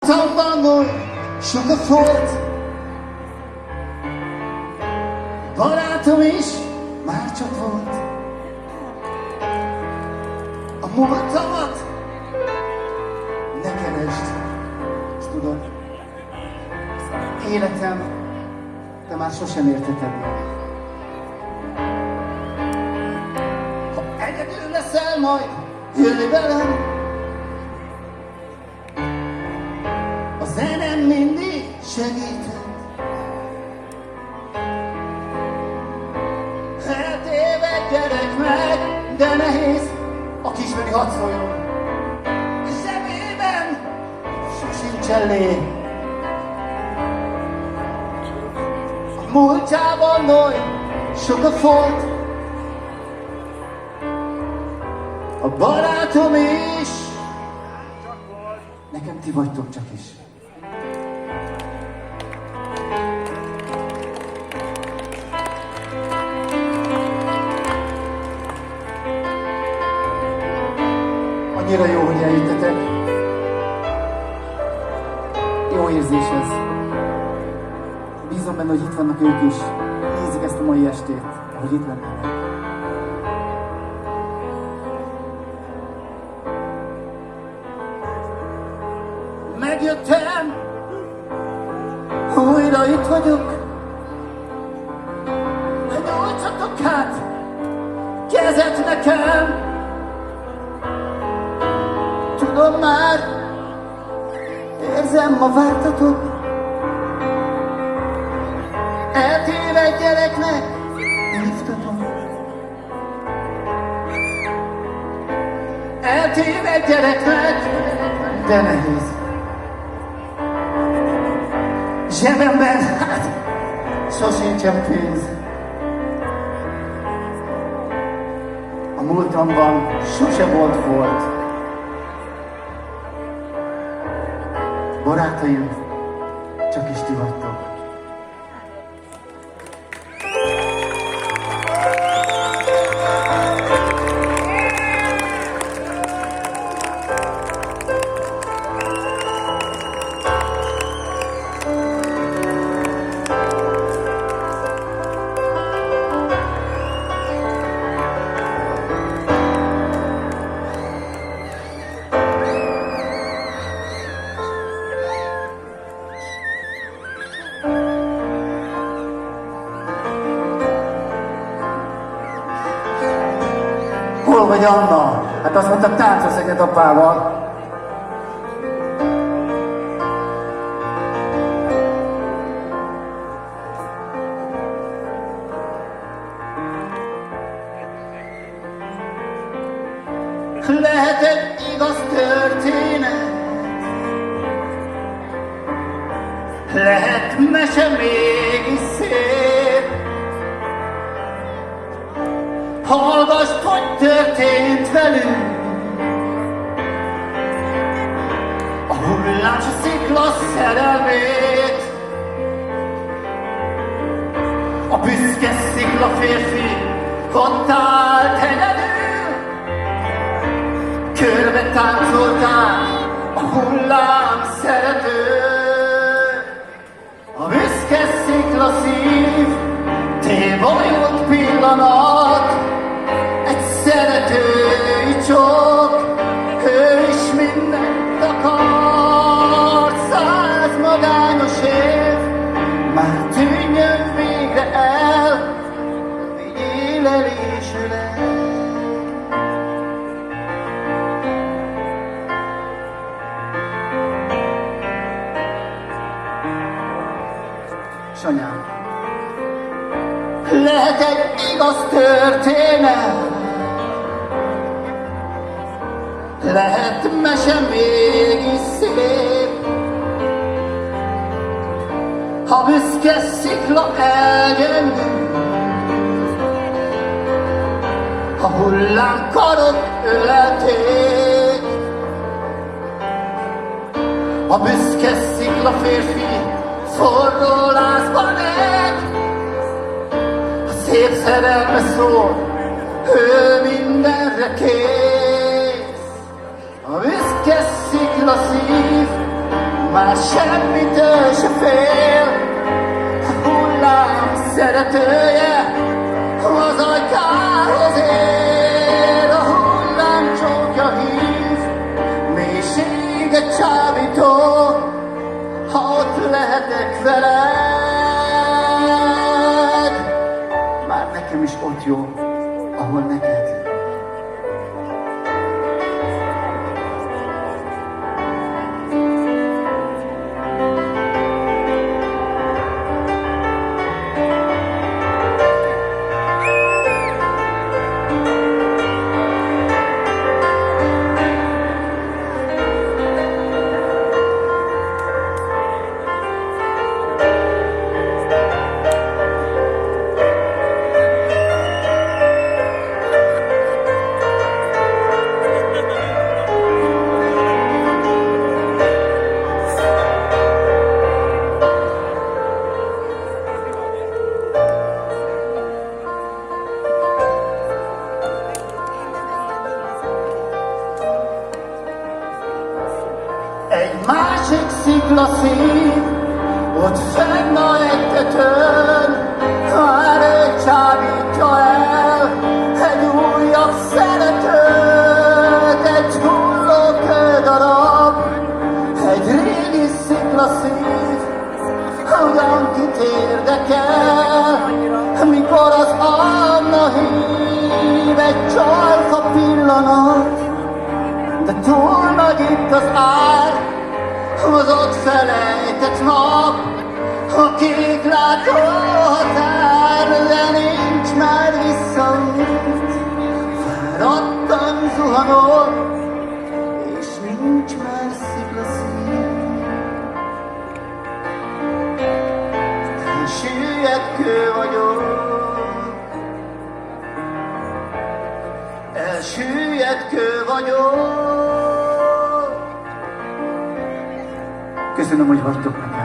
Tamban sok a folt, barátom is már csak volt. A múltamat ne keresd, ezt tudod, életem, te már sosem érteted meg. Ha egyedül leszel majd, jöjj velem. A zenem mindig segített. Eltéved gyerek meg, de nehéz a kismeri hadd szóljon. Zsebében sosincsen lé. A múltjában oly sok a folt, a barátom is, nekem ti vagytok csak is. Annyira jó, hogy eljöttetek. Jó érzés ez. Bízom benne, hogy itt vannak ők is. Nézik ezt a mai estét, ahogy itt lennének. Megjöttem, újra itt vagyok. Nyújtsatok hát kezet nekem. Tudom már, érzem, ma vártatok. Eltévedt gyereknek hívtatok. Eltévedt gyereknek, de nehéz. Zsebemben, hát, sosincsen pénz. A múltamban sose volt. Barátaim, csak is ti vagytok. Hol vagy Anna? Hát azt mondtam, táncos egyet apával. Lehet egy igaz történet, lehet mese mégis szép. Hallgassd, hogy történt velünk. A hullámos szikla szerelmét. A büszke szikla férfi ott állt egyedül. Körbe táncoltál a hullám szerető. A büszke szikla szív tévajolt pillanat. Szeretői csók, ő is mindent akart. 100 magányos év, már tűnjön végre el, egy élelésre. Sanyám, lehet egy igaz történet, lehet mese mégis szép. Ha büszke szikla elgyengül, ha hullám karok ölelték. A büszke szikla férfi forró lázban ég. A szép szerelme szól, ő mindenre kész. A büszke szikla szív már semmitől se fél. A hullám szeretője az agykához ér. A hullám csókja hív, mélységet csábító, ha ott lehetek veled. Már nekem is ott jó, ahol neked. Egy másik sziklaszín, ott fenn a tetőn, már ő csábítja el egy újabb szeretőt, egy hulló kődarab, egy régi sziklaszín, ugyan kit érdekel, mikor az Anna hív egy csalfa pillanat, de túl nagy itt az ár, az ott felejtett nap, a kék látó határ, de nincs már visszaút. Fáradtan zuhanok, és nincs már sziklaszín. Elsüllyedt kő vagyok, elsüllyedt kő vagyok. Köszönöm, hogy vagytok nekem.